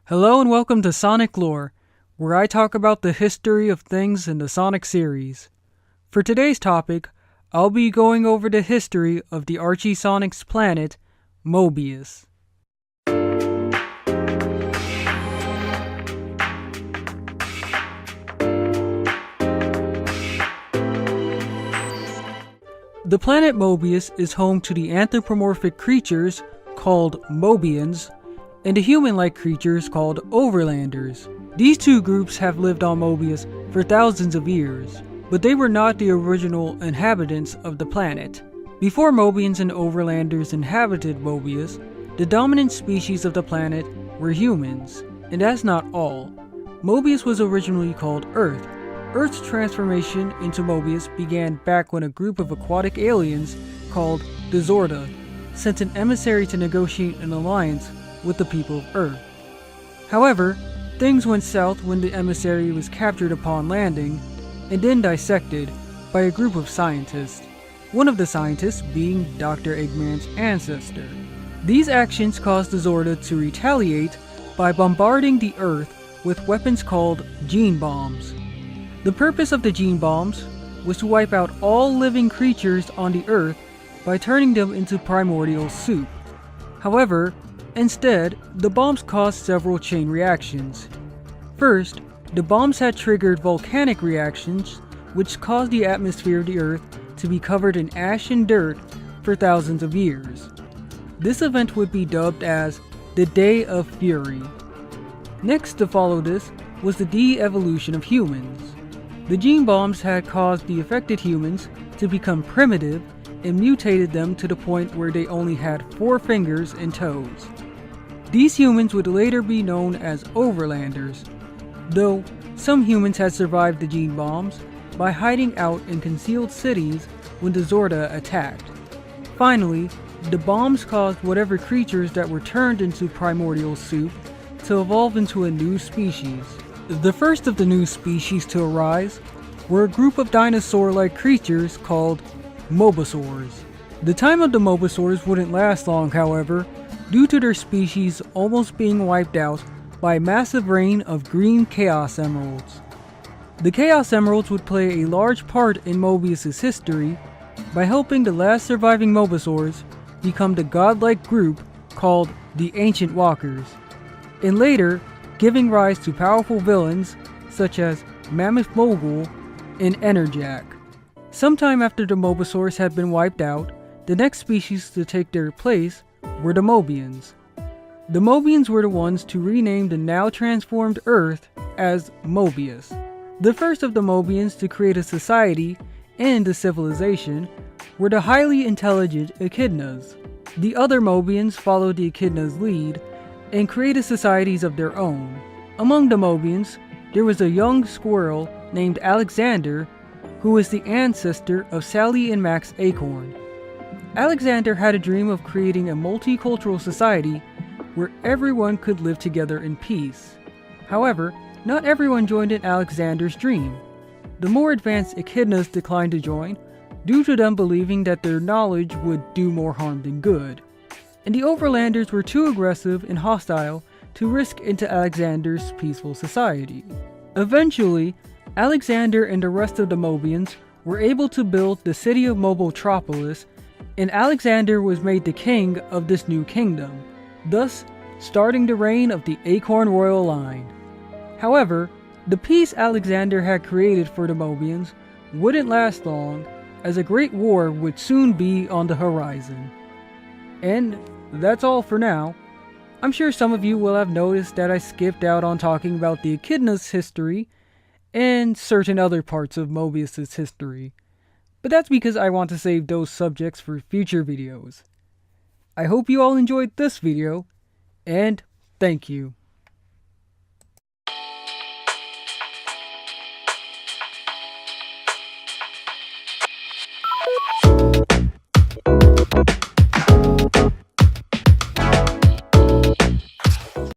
Hello and welcome to Sonic Lore, where I talk about the history of things in the Sonic series. For today's topic, I'll be going over the history of the Archie Sonic's planet, Mobius. The planet Mobius is home to the anthropomorphic creatures called Mobians and the human-like creatures called Overlanders. These two groups have lived on Mobius for thousands of years, but they were not the original inhabitants of the planet. Before Mobians and Overlanders inhabited Mobius, the dominant species of the planet were humans, and that's not all. Mobius was originally called Earth. Earth's transformation into Mobius began back when a group of aquatic aliens called the Zorda sent an emissary to negotiate an alliance with the people of Earth. However, things went south when the emissary was captured upon landing and then dissected by a group of scientists, one of the scientists being Dr. Eggman's ancestor. These actions caused the Zorda to retaliate by bombarding the Earth with weapons called gene bombs. The purpose of the gene bombs was to wipe out all living creatures on the Earth by turning them into primordial soup. However, instead, the bombs caused several chain reactions. First, the bombs had triggered volcanic reactions, which caused the atmosphere of the Earth to be covered in ash and dirt for thousands of years. This event would be dubbed as the Day of Fury. Next to follow this was the de-evolution of humans. The gene bombs had caused the affected humans to become primitive and mutated them to the point where they only had 4 fingers and toes. These humans would later be known as Overlanders, though some humans had survived the gene bombs by hiding out in concealed cities when the Zorda attacked. Finally, the bombs caused whatever creatures that were turned into primordial soup to evolve into a new species. The first of the new species to arise were a group of dinosaur-like creatures called Mobosaurs. The time of the Mobosaurs wouldn't last long, however, due to their species almost being wiped out by a massive rain of green Chaos Emeralds. The Chaos Emeralds would play a large part in Mobius' history by helping the last surviving Mobosaurs become the godlike group called the Ancient Walkers, and later giving rise to powerful villains such as Mammoth Mogul and Enerjack. Sometime after the Mobosaurs had been wiped out, the next species to take their place were the Mobians. The Mobians were the ones to rename the now transformed Earth as Mobius. The first of the Mobians to create a society and a civilization were the highly intelligent Echidnas. The other Mobians followed the Echidnas' lead and created societies of their own. Among the Mobians, there was a young squirrel named Alexander, who was the ancestor of Sally and Max Acorn. Alexander had a dream of creating a multicultural society where everyone could live together in peace. However, not everyone joined in Alexander's dream. The more advanced Echidnas declined to join due to them believing that their knowledge would do more harm than good. And the Overlanders were too aggressive and hostile to risk into Alexander's peaceful society. Eventually, Alexander and the rest of the Mobians were able to build the city of Mobotropolis, and Alexander was made the king of this new kingdom, thus starting the reign of the Acorn royal line. However, the peace Alexander had created for the Mobians wouldn't last long, as a great war would soon be on the horizon. And that's all for now. I'm sure some of you will have noticed that I skipped out on talking about the Echidnas' history and certain other parts of Mobius' history, but that's because I want to save those subjects for future videos. I hope you all enjoyed this video, and thank you.